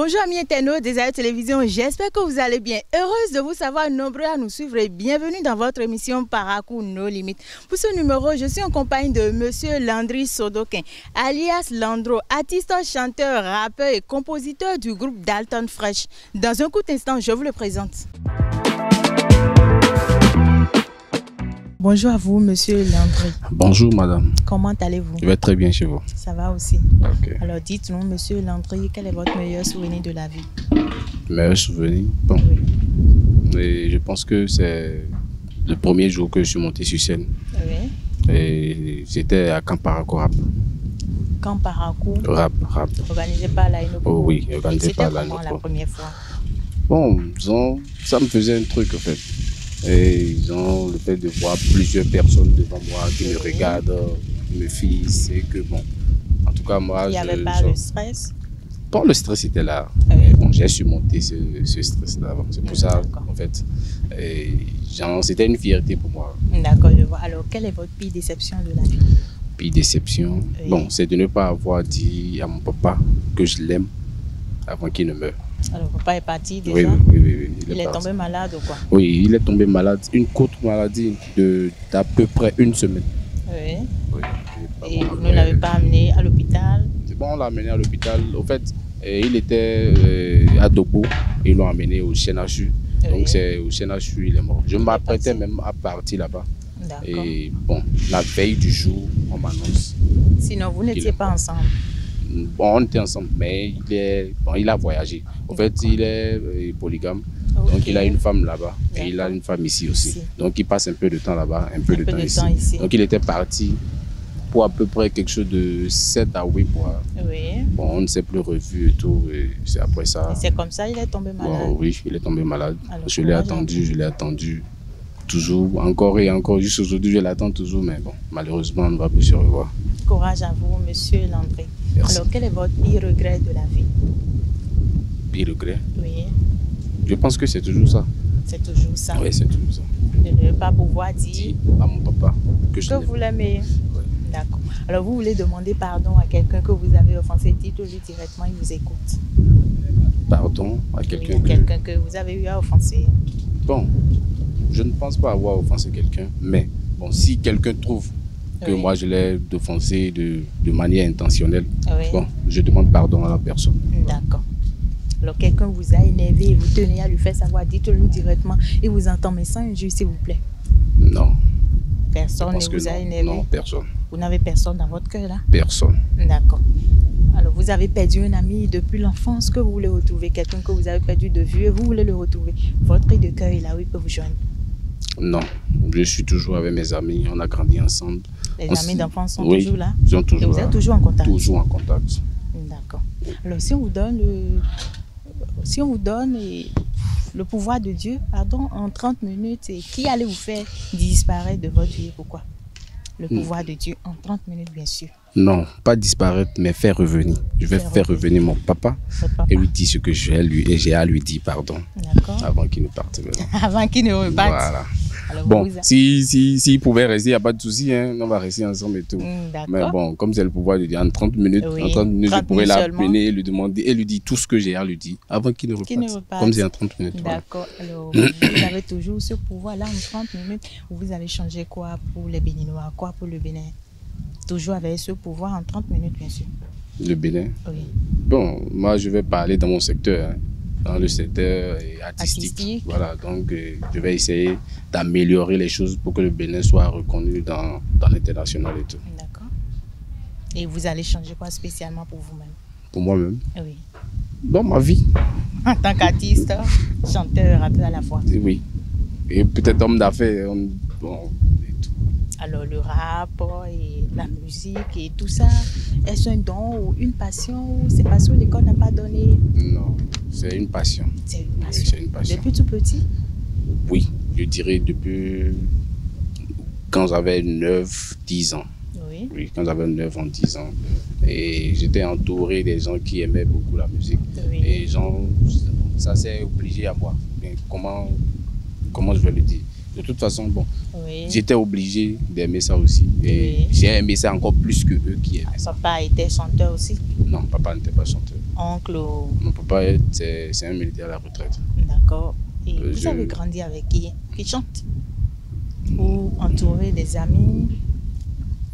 Bonjour amis internautes des Ayo Télévision, j'espère que vous allez bien. Heureuse de vous savoir nombreux à nous suivre et bienvenue dans votre émission Parakou No Limites. Pour ce numéro, je suis en compagnie de Monsieur Landry Sodokin, alias Landro, artiste, chanteur, rappeur et compositeur du groupe Dalton Fresh. Dans un court instant, je vous le présente. Bonjour à vous, Monsieur Landry. Bonjour, madame. Comment allez-vous? Je vais très bien chez vous. Ça va aussi. Ok. Alors, dites-nous, Monsieur Landry, quel est votre meilleur souvenir de la vie? Meilleur souvenir? Bon. Oui. Et je pense que c'est le premier jour que je suis monté sur scène. Oui. Et c'était à Camp Parakou Rap. Camp Parakou Rap. Organisé par la Inopo. Oh oui, organisé par la C'était comment la Inopo. première fois? Bon, disons, ça me faisait un truc en fait. Et ils ont le fait de voir plusieurs personnes devant moi qui me regardent, qui me fixent, et que bon, en tout cas moi... Il n'y avait pas de stress? Bon, le stress était là. Oui. Mais bon, j'ai surmonté ce stress-là. C'est pour ça, D'accord. en fait, c'était une fierté pour moi. D'accord, je vois. Alors, quelle est votre pire déception de la vie? Puis déception, Oui. bon, c'est de ne pas avoir dit à mon papa que je l'aime avant qu'il ne meure. Alors, papa est parti déjà? Oui. Il est parti. tombé malade ou quoi? Oui, il est tombé malade. Une courte maladie d'à peu près une semaine. Oui. Oui. Et vous ne l'avez pas amené à l'hôpital? C'est bon, on l'a amené à l'hôpital. Au fait, il était à Dobo. Ils l'ont amené au CNHU. Oui. Donc, c'est au CNHU, il est mort. Je m'apprêtais parti. même à partir là-bas. D'accord. Et bon, la veille du jour, on m'annonce. Sinon, vous n'étiez pas ensemble? Bon, on était ensemble, mais il a voyagé. En fait, il est polygame. Donc, Ok. il a une femme là-bas et il a D'accord. une femme ici aussi. Ici. Donc, il passe un peu de temps là-bas, un peu de temps ici. ici. Donc, il était parti pour à peu près quelque chose de 7 à 8 mois. Oui. Bon, on ne s'est plus revu et tout. Et c'est après ça. Et c'est comme ça, il est tombé malade? Bon, oui, il est tombé malade. Alors, Je l'ai courage à attendu. Toujours, encore et encore. Juste aujourd'hui, je l'attends toujours. Mais bon, malheureusement, on ne va plus se revoir. Courage à vous, Monsieur Landry. Merci. Alors, quel est votre pire regret de la vie? Pire regret. Oui, Je pense que c'est toujours ça. c'est toujours ça. Oui, c'est toujours ça. De ne pas pouvoir dire Dis à mon papa que je que l'aime. vous l'aimez. Ouais. D'accord. Alors, vous voulez demander pardon à quelqu'un que vous avez offensé, dites-lui directement, il vous écoute. Pardon à Oui, quelqu'un à quelqu'un que vous avez eu à offenser. Bon, je ne pense pas avoir offensé quelqu'un, mais bon, si quelqu'un trouve que Oui. moi je l'ai offensé de manière intentionnelle, Oui. bon, je demande pardon à la personne. D'accord. Alors, quelqu'un vous a énervé et vous tenez à lui faire savoir, dites-lui directement, il vous entend, mais sans injure, s'il vous plaît. Non, je Personne ne pense que vous a non. énervé? Non, personne. Vous n'avez personne dans votre cœur là? Personne. D'accord. Alors, vous avez perdu un ami depuis l'enfance que vous voulez retrouver, quelqu'un que vous avez perdu de vue et vous voulez le retrouver. Votre cri de cœur est là où il peut vous joindre. Non, je suis toujours avec mes amis, on a grandi ensemble. Les On amis s- d'enfance sont Oui, toujours là? Ils sont Et toujours vous là. êtes toujours en contact? Toujours en contact. D'accord. Alors, si on vous donne le pouvoir de Dieu, pardon, en 30 minutes, et qui allez vous faire disparaître de votre vie? Pourquoi? Le pouvoir de Dieu en 30 minutes, bien sûr. Non, pas disparaître, mais faire revenir. Je vais Faire faire revenir mon papa Votre papa. et lui dire ce que j'ai à lui dire pardon D'accord. avant qu'il ne parte. Avant qu'il ne reparte. Voilà. Alors, Bon, vous... s'il pouvait rester, il n'y a pas de souci, hein, on va rester ensemble et tout. Mais D'accord. bon, comme c'est le pouvoir de dire en 30 minutes, Oui, en 30 minutes, 30 je pourrais minutes seulement. l'appeler, lui demander et lui dire tout ce que j'ai à lui dire avant qu'il ne reparte. Qu'il ne reparte. Comme c'est en 30 minutes. Voilà. D'accord. Alors, vous avez toujours ce pouvoir-là en 30 minutes. Vous allez changer quoi pour les Béninois, quoi pour le Bénin? Toujours avec ce pouvoir en 30 minutes, bien sûr. Le Bénin. Oui. Bon, moi, je vais parler dans mon secteur, hein, dans le secteur artistique. Artistique. Voilà, donc je vais essayer d'améliorer les choses pour que le Bénin soit reconnu dans l'international et tout. D'accord. Et vous allez changer quoi spécialement pour vous-même? Pour moi-même, Oui. dans ma vie, En tant qu'artiste, chanteur, rappeur à la fois. oui. Et peut-être homme d'affaires, bon, et tout. Alors, le rap et la musique et tout ça, est-ce un don ou une passion ou c'est parce que l'école n'a pas donné? Non, c'est une passion. C'est une Oui, passion. c'est une passion. Depuis tout petit? Oui, je dirais depuis quand j'avais 9-10 ans. Oui. Oui, quand j'avais 9 ans, 10 ans. Et j'étais entouré des gens qui aimaient beaucoup la musique. Oui. Et les gens, ça s'est obligé à moi. Mais comment je vais le dire? De toute façon, bon, Oui. j'étais obligé d'aimer ça aussi. Et Oui. j'ai aimé ça encore plus que eux qui aimaient ça. Papa était chanteur aussi. Non, papa n'était pas chanteur. Oncle. Mon papa, c'est un militaire à la retraite. D'accord. Et vous Je- avez grandi avec qui chante? Ou entouré des amis?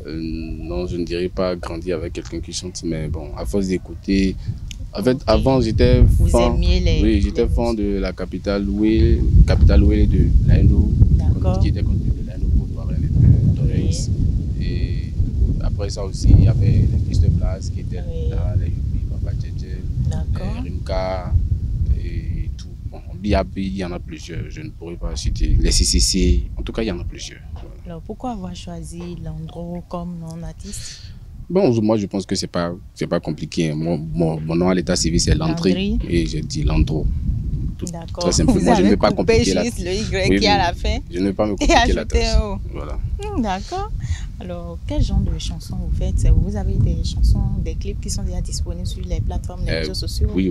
Non, je ne dirais pas grandi avec quelqu'un qui chante, mais bon, à force d'écouter. En fait, Ok. avant, j'étais Vous fan. aimiez les. Oui, j'étais les fan de la capitale Oué de Laino, D'accord. qui était connu de Laino pour Douarnenez et Torres. Et après ça aussi, il y avait les Christ de Place qui étaient Oui. là, les Yubi, Papa Djedje, D'accord. Rimka et tout. Bon, il y en a plusieurs, je ne pourrais pas citer. Les CCC, en tout cas, il y en a plusieurs. Voilà. Alors pourquoi avoir choisi Landro comme non-artiste? Bon, moi, je pense que c'est pas compliqué. Mon nom à l'état civil, c'est Landry. Landry. Et j'ai dit Landro. D'accord. Très simplement, Vous je ne avez vais pas coupé compliquer la juste le Y Oui, qui est à oui. la fin. Je ne vais pas me Et compliquer la ajouter tâche. un O. Voilà. D'accord. Alors, quel genre de chansons vous faites? Vous avez des chansons, des clips qui sont déjà disponibles sur les plateformes, les réseaux sociaux? Oui.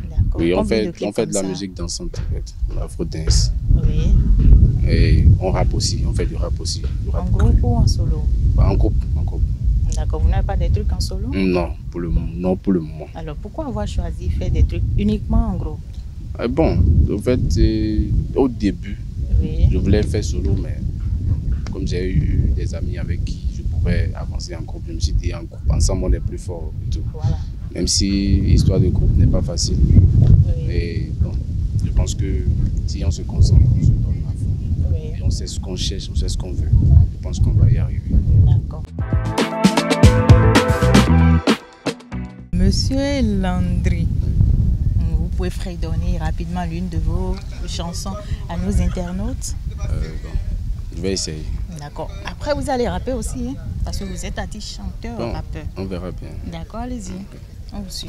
D'accord. Oui, on Combien fait de clips de la comme ça? musique dansante, en fait. L'afro-dance. Oui. Et on rappe aussi, on fait du rap aussi. Du rap En groupe ou en solo? En groupe. D'accord. Vous n'avez pas des trucs en solo? Non, pour le moment. Alors, pourquoi avoir choisi de faire des trucs uniquement en groupe? Bon, en fait, au début, Oui. je voulais faire solo, mais comme j'ai eu des amis avec qui je pouvais avancer en groupe, je me suis dit en groupe, ensemble on est plus fort et tout. Voilà. Même si l'histoire de groupe n'est pas facile. Oui. Mais bon, je pense que si on se concentre, on se donne à fond, Oui. et on sait ce qu'on cherche, on sait ce qu'on veut, je pense qu'on va y arriver. D'accord. Monsieur Landry, vous pouvez fredonner rapidement l'une de vos chansons à nos internautes? Bon, je vais essayer. D'accord. Après, vous allez rapper aussi, hein, parce que vous êtes artiste, chanteur, Bon, rappeur. on verra bien. D'accord, allez-y. On vous suit.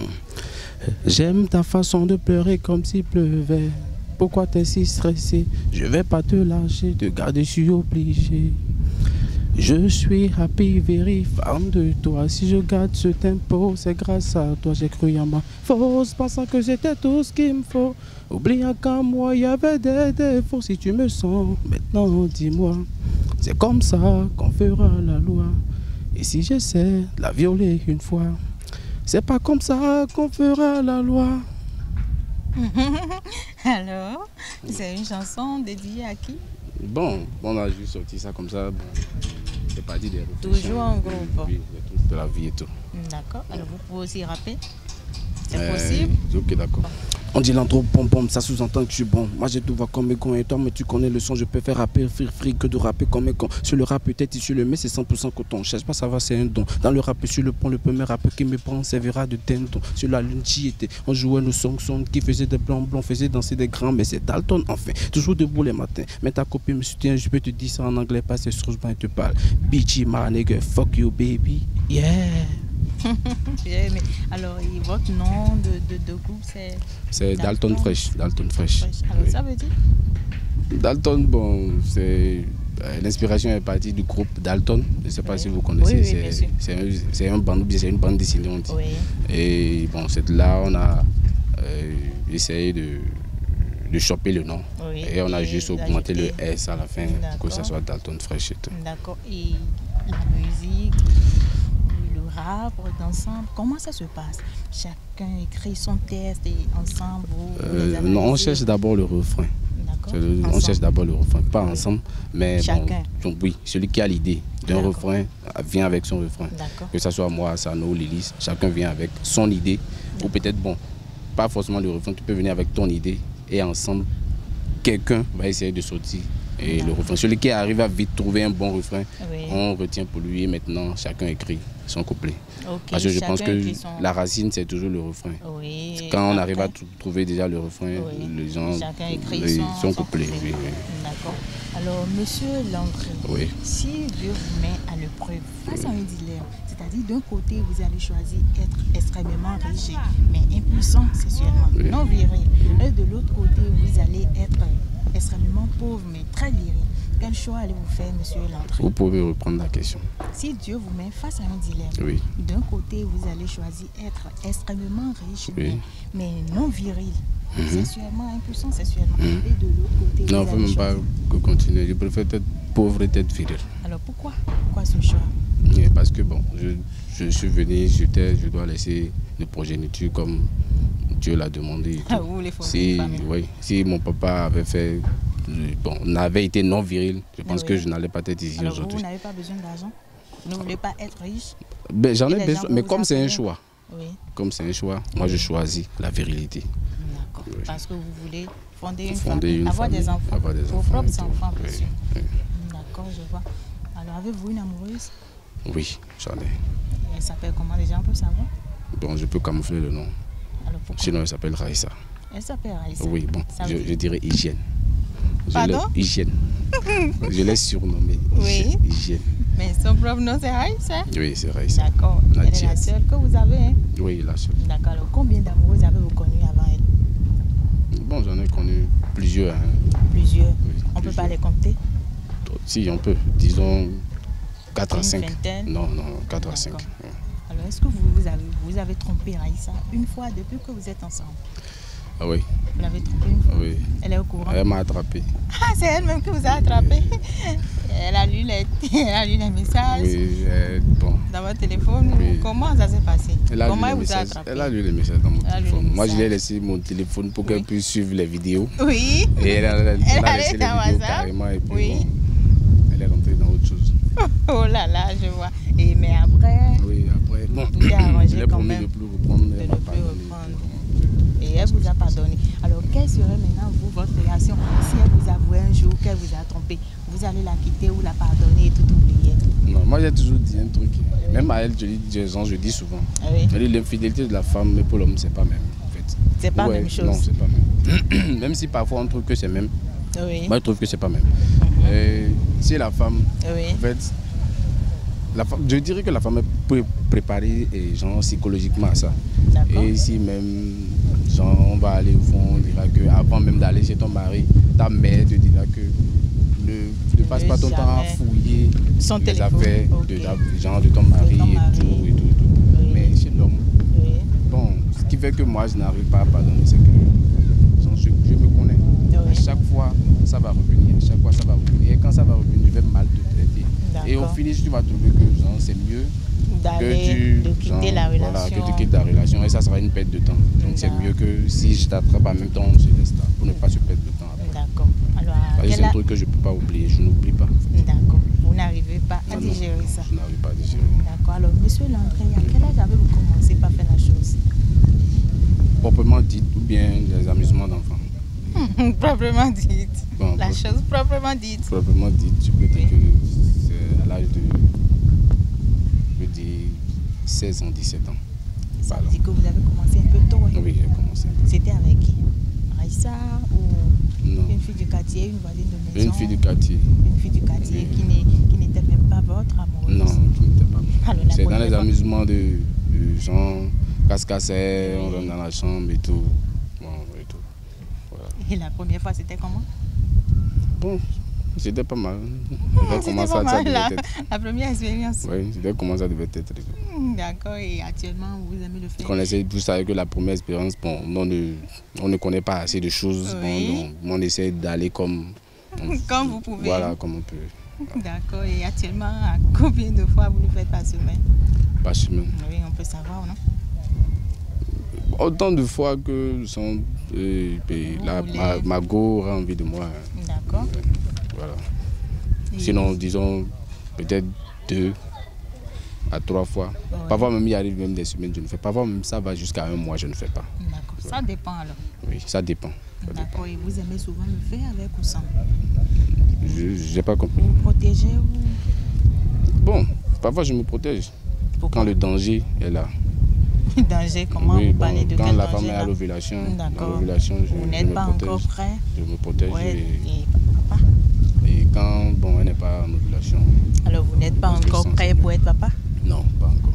J'aime ta façon de pleurer comme s'il pleuvait. Pourquoi t'es si stressé? Je vais pas te lâcher, te garder, je suis obligé. Je suis happy, very fan de toi. Si je garde ce tempo, c'est grâce à toi. J'ai cru à ma force, pensant que j'étais tout ce qu'il me faut. Oubliant qu'en moi, il y avait des défauts. Si tu me sens, maintenant dis-moi. C'est comme ça qu'on fera la loi. Et si j'essaie de la violer une fois, c'est pas comme ça qu'on fera la loi. Alors, c'est une chanson dédiée à qui? Bon, on a juste sorti ça comme ça. Bon, c'est parti des réflexions. Toujours en groupe. Oui, des trucs de la vie et tout. D'accord. Alors, vous pouvez aussi rapper? C'est possible? Ok, d'accord. On dit l'intro pom-pom, ça sous-entend que je suis bon. Moi j'ai tout voir comme mes cons et toi, mais tu connais le son, je peux faire rapper free que de rapper comme mes cons. Sur le rap peut-être issu le mais c'est 100% coton. Je cherche pas savoir c'est un don. Dans le rap sur le pont, le premier rappeur qui me prend servira de tendon. Sur la lune j'y étais, on jouait nos songs qui faisaient des blancs, faisait danser des grands, mais c'est Dalton enfin. Toujours debout les matins, mais ta copine me soutient, je peux te dire ça en anglais, pas c'est sur et te parle. Bitchy ma nigga, fuck you baby, yeah. J'ai aimé. Alors, et votre nom de groupe, c'est Dalton Fresh. Dalton Fresh. Alors, Oui. ça veut dire? Dalton, bon, c'est l'inspiration est partie du groupe Dalton. Je ne sais pas Oui. si vous connaissez. Oui, bien sûr. C'est un bande, c'est une bande dessinée, on dit. Oui. Et bon, c'est là on a essayé de choper le nom. Oui. Et on a juste augmenté le d'ajouter. S à la fin pour que ça soit Dalton Fresh et tout. D'accord. Et la musique, le rap, d'ensemble, comment ça se passe? Chacun écrit son texte et ensemble vous les Non, on analysez? cherche d'abord le refrain. D'accord. On Ensemble. cherche d'abord le refrain, pas Oui. ensemble, mais Chacun. bon, oui, celui qui a l'idée d'un D'accord. refrain vient avec son refrain. D'accord. Que ce soit moi, Sano, Lilis, chacun vient avec son idée. Ou peut-être, bon, pas forcément le refrain, tu peux venir avec ton idée et ensemble, quelqu'un va essayer de sortir et le refrain. Celui qui arrive à vite trouver un bon refrain, Oui. on retient pour lui et maintenant chacun écrit son couplet. Ok, Parce que je pense chacun que écrit son- la racine, c'est toujours le refrain. Oui. Quand on Après, arrive à trouver déjà le refrain, oui. les gens Chacun écrit oui, son couplet. Oui, oui. D'accord. Alors, monsieur Landry, Oui. si Dieu vous met à l'épreuve face à un dilemme, c'est-à-dire d'un côté, vous allez choisir être extrêmement riche, mais impuissant sexuellement, Oui. non viril, et de l'autre côté, vous allez être extrêmement pauvre, mais très viril. Quel choix allez-vous faire, monsieur Landry? Vous pouvez reprendre la question. Si Dieu vous met face à un dilemme, Oui. d'un côté, vous allez choisir être extrêmement riche, Oui. mais non viril, sexuellement, impuissant sexuellement. Et de l'autre côté, Non, vous il ne allez faut même choisir. pas continuer. Je préfère être pauvre et être viril. Alors pourquoi? Pourquoi ce choix? Oui, parce que bon, je suis venu sur terre, je dois laisser une progéniture comme Dieu l'a demandé. Et tout. Ah, vous voulez fonder une famille. Oui, si mon papa avait fait, bon, n'avait été non viril, je pense que je n'allais pas être ici Alors aujourd'hui. vous n'avez pas besoin d'argent? Vous ne voulez pas être riche? Ben, j'en Et ai les besoin, gens mais vous comme c'est un appellent. choix, Oui, moi je choisis la virilité. d'accord. Oui. Parce que vous voulez fonder une Fonder famille, une avoir des famille, enfants, avoir des vos enfants propres et tout. enfants, bien Oui, sûr. oui. D'accord, je vois. Alors avez-vous une amoureuse? Oui, j'en ai. Elle s'appelle comment déjà, on peut savoir? Bon, je peux camoufler le nom. Alors pourquoi? Sinon, elle s'appelle Raïssa. Elle s'appelle Raïssa. Oui, bon, Ça veut je dire- dirais hygiène. Pardon? Hygiène. Je l'ai surnommée. Oui. Hygiène. Mais son propre nom c'est Raïssa? Oui, c'est Raïssa. D'accord. La Elle est la tienne. seule que vous avez, hein? Oui, la seule. D'accord. Alors combien d'amoureuses avez-vous connu avant elle? Bon, j'en ai connu plusieurs. Hein. Plusieurs. Oui, On ne peut plusieurs. pas les compter? Si, on peut. Disons 4 à Une 5. vingtaine? Non, 4 à 5. D'accord. Alors est-ce que vous avez trompé Raïssa une fois depuis que vous êtes ensemble? Ah oui, Vous l'avez trompée une fois? oui. Elle est au courant? Elle m'a attrapé. Ah, c'est elle-même qui vous a attrapé. Elle a lu les messages Oui, bon. dans votre téléphone. Oui. Comment ça s'est passé? Elle Comment a, elle lu les vous a messages. attrapé? Elle a lu les messages dans mon Elle a lu les téléphone. Moi, je lui ai messages. laissé mon téléphone pour Oui. qu'elle puisse suivre les vidéos. Oui. Et elle a laissé Elle les allait vidéos dans WhatsApp. carrément. Et puis, Oui. bon, elle est rentrée dans autre chose. Oh là là, je vois. Et mais après, Oui, après, bon, Tout est arrangé je l'ai quand promis même. de ne plus reprendre. de Elle ne m'a plus pardonné. reprendre. Et elle vous a pardonné. Alors, quelle serait maintenant votre réaction si elle vous avouait un jour qu'elle vous a trompé? Vous allez la quitter ou la pardonner et tout oublier? Non, moi j'ai toujours dit un truc. Même à elle, je dis souvent. Ah oui. Elle dit l'infidélité de la femme, mais pour l'homme, c'est pas même. En fait. C'est pas la même chose. Non, c'est pas même. Même si parfois on trouve que c'est même, Oui. moi je trouve que c'est pas même. Si la femme, Oui. en fait, je dirais que la femme peut préparer genre, psychologiquement à ça. D'accord. Et si même genre, on va aller au fond, on dira que avant même d'aller chez ton mari, ta mère te dira que ne passe pas ton temps à jamais fouiller son les téléphone. affaires Ok. genre de ton mari, ton mari. et tout. Oui. Mais chez l'homme, Oui. bon, ce qui fait que moi je n'arrive pas à pardonner, c'est que genre, je me connais. Oui. À chaque fois, ça va revenir. À chaque fois, ça va revenir. Et quand ça va revenir, je vais mal te traiter. Et au D'accord. finish, tu vas trouver que genre, c'est mieux D'aller, de quitter genre, la relation. Voilà, que tu quittes la relation. Et ça sera une perte de temps. Donc c'est D'accord. mieux que si je t'attrape en même temps, on se laisse là. Pour ne pas se perdre de temps après. D'accord. Alors, Parce que c'est un truc que je ne peux pas oublier. Je n'oublie pas. D'accord. Vous n'arrivez pas à Non, non, digérer ça. Je n'arrive pas à digérer. D'accord. Alors, monsieur Landry, à quel âge avez-vous commencé par faire la chose? Proprement dit, ou bien les amusements d'enfants. Proprement dite. Bon, La chose proprement dite. proprement dit, je peux dire Oui. que c'est à l'âge de, je peux dire, 16 ans, 17 ans. Ça Pardon. veut dire que vous avez commencé un peu tôt. Hein? Oui, j'ai commencé. C'était avec qui? Raïssa ou Non. une fille du quartier, une voisine de maison? Une fille du quartier. Une fille du quartier Oui. qui n'était même pas votre amoureuse? Non, qui n'était pas. Alors, la C'est dans première les fois- amusements de genre casse-cassette, Oui. on rentre dans la chambre et tout. Bon, et tout. Voilà. Et la première fois, c'était comment? Bon, c'était pas mal. C'était Comment pas ça mal, devait la, être. la première expérience. Oui, c'était comment ça devait être. et tout. D'accord, et actuellement, vous aimez le faire? On essaie, vous savez que la première expérience, bon, on ne connaît pas assez de choses. Oui. Bon, donc, on essaie d'aller comme. Comme vous pouvez. Voilà, comme on peut. D'accord, et actuellement, à combien de fois vous le faites par semaine? Pas semaine. Oui, on peut savoir, non? Autant de fois que son, ma go a envie de moi. Hein. D'accord. Voilà. Et- Sinon, disons, peut-être 2 à 3 fois. Ouais. Parfois même, il arrive même des semaines, je ne fais pas. Parfois même, ça va jusqu'à 1 mois, je ne fais pas. D'accord, ça dépend alors. Oui, ça dépend. Ça dépend. D'accord, et vous aimez souvent le faire avec ou sans? Je n'ai pas compris. Vous protégez ou Bon, parfois je me protège. pourquoi? Quand le danger est là. Danger, comment Oui, vous bon, parlez de quand quel la danger femme est à là? l'ovulation, D'accord. je Vous n'êtes me pas protège. encore prêt? Je me protège. Ouais, Et, et papa? et quand bon, elle n'est pas en ovulation, Alors vous n'êtes pas Parce que encore sans- prêt pour être papa? non, pas encore.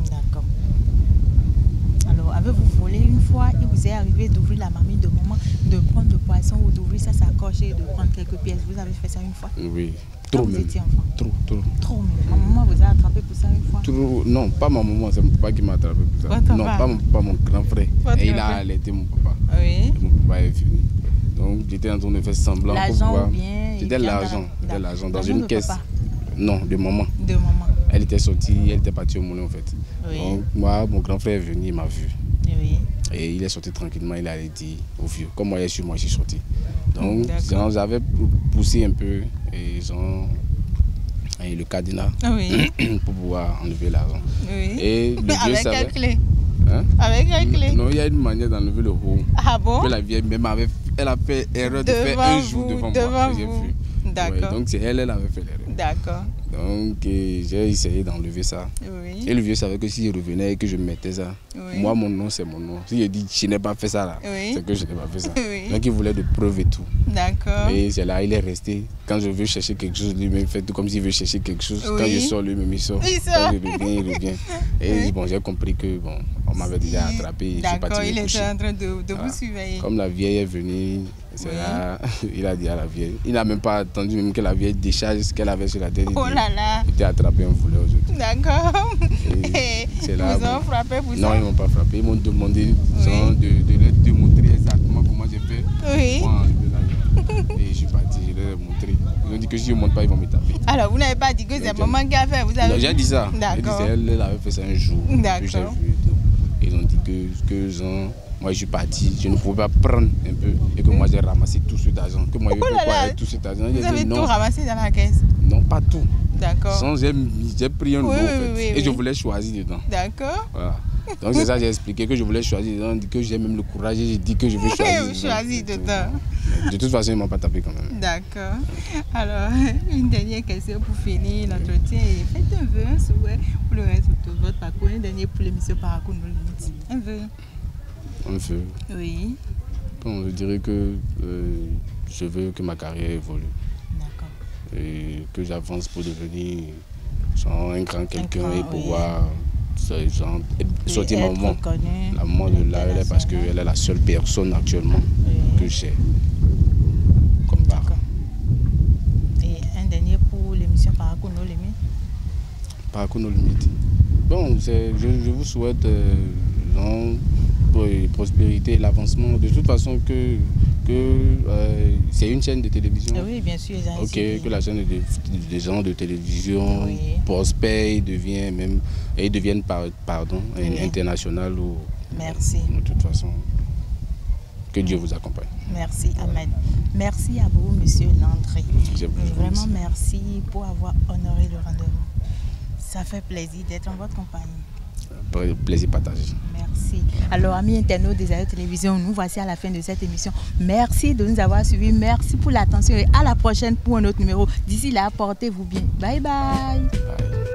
D'accord. Alors avez-vous volé une fois, il vous est arrivé d'ouvrir la marmite de maman, de prendre le poisson ou d'ouvrir sa sacoche et de prendre quelques pièces? Vous avez fait ça une fois? Oui. Quand Trop vous même. étiez enfant? Trop. Même. Ma maman vous a attrapé pour ça une fois? Non, pas ma maman, c'est mon papa qui m'a attrapé pour ça. Votre Non, papa? pas mon grand frère. Votre Et il grand a frère? allaité mon papa. Oui. Et mon papa est venu. Donc j'étais en train de faire semblant pour L'argent pouvoir... ou bien? C'était l'argent. C'était l'argent dans une de caisse. Papa? Non, de maman. De maman. Elle était sortie, elle était partie au moulin en fait. Oui. Donc moi, mon grand frère est venu, il m'a vu. Oui. Et il est sorti tranquillement, il allait dire au vieux. Comme moi, il est sur moi, je suis sorti. Donc j'avais poussé un peu et le cadenas Oui. pour pouvoir enlever l'argent. Oui. Et le vieux Avec savait... quelle clé? Hein? Avec quelle clé? Non, il y a une manière d'enlever le haut. Ah bon? Que la vieille même elle a fait erreur de faire un jour devant moi. J'ai vu. D'accord. Ouais, donc c'est elle avait fait l'erreur. D'accord. Donc j'ai essayé d'enlever ça. Oui. Et le vieux savait que si je revenais et que je mettais ça, Oui. moi mon nom c'est mon nom. Si je dis je n'ai pas fait ça là, Oui. c'est que je n'ai pas fait ça. Oui. Donc il voulait de preuves et tout. D'accord. Et c'est là, il est resté. Quand je veux chercher quelque chose, lui-même il fait tout comme s'il veut chercher quelque chose. Oui. Quand je sors, lui-même il sort. Il sort. Quand je reviens, il revient. Et Oui. bon, j'ai compris que bon, on m'avait déjà attrapé. Et je suis D'accord, parti il me était coucher. en train de Voilà. vous surveiller. Comme la vieille est venue, c'est Oui. là, il a dit à la vieille. Il n'a même pas attendu même que la vieille décharge ce qu'elle avait sur la tête. Oh là là. Il était attrapé un voleur aujourd'hui. D'accord. Et c'est Ils là, vous ont bon. frappé pour Non, ça? ils ne m'ont pas frappé. Ils m'ont demandé Oui. genre, de leur démontrer exactement comment j'ai fait Oui. pour enlever l'argent. Et je suis parti, je leur ai montré. Ils ont dit que si je ne monte pas, ils vont me taper. Alors, vous n'avez pas dit que c'est Donc, maman qui a fait? Vous avez... Non, j'ai dit ça. J'ai dit, D'accord. c'est elle avait fait ça un jour. D'accord. Que j'ai vu et tout. Ils ont dit que genre, moi je suis parti, je ne pouvais pas prendre un peu et que moi j'ai ramassé tout cet argent. Que moi je Oh veux là quoi là. avec tout cet argent. Vous J'ai avez dit tout non, ramassé dans la caisse? non, pas tout. D'accord. Sans, j'ai pris un lot Oui, en fait. oui, Et oui. je voulais choisir dedans. D'accord. Voilà. Donc c'est ça que j'ai expliqué que je voulais choisir dedans, que j'ai même le courage et j'ai dit que je veux choisir. Vous choisissez dedans. Mais de toute façon, ils ne m'ont pas tapé quand même. D'accord. Alors, une dernière question pour finir l'entretien. Et faites un vœu, un souhait pour le reste de votre parcours. Un dernier pour l'émission Parcours No Limites. Un vœu. Un feu. Oui. Bon, je dirais que je veux que ma carrière évolue D'accord. et que j'avance pour devenir genre, un grand quelqu'un et oui. pouvoir genre, sortir être maman. reconnu La maman de là, elle est parce qu'elle est la seule personne actuellement Oui. que j'ai comme parent. D'accord. Et un dernier pour l'émission Parcours No Limites. Parcours No Limites. Bon, je vous souhaite genre, prospérité et l'avancement. De toute façon, que c'est une chaîne de télévision. Oui, bien sûr. Ok, que la chaîne des gens de télévision Oui. prospère et deviennent Oui. international ou Merci. de toute façon. Que Dieu vous accompagne. Merci, Amen. Merci à vous, monsieur Landry. Je vous Vraiment remercie. merci pour avoir honoré le rendez-vous. Ça fait plaisir d'être en votre compagnie. Plaisir partagé. Merci. Alors, amis internautes des Ayo Télévision, nous voici à la fin de cette émission. Merci de nous avoir suivis. Merci pour l'attention et à la prochaine pour un autre numéro. D'ici là, portez-vous bien. Bye bye. Bye.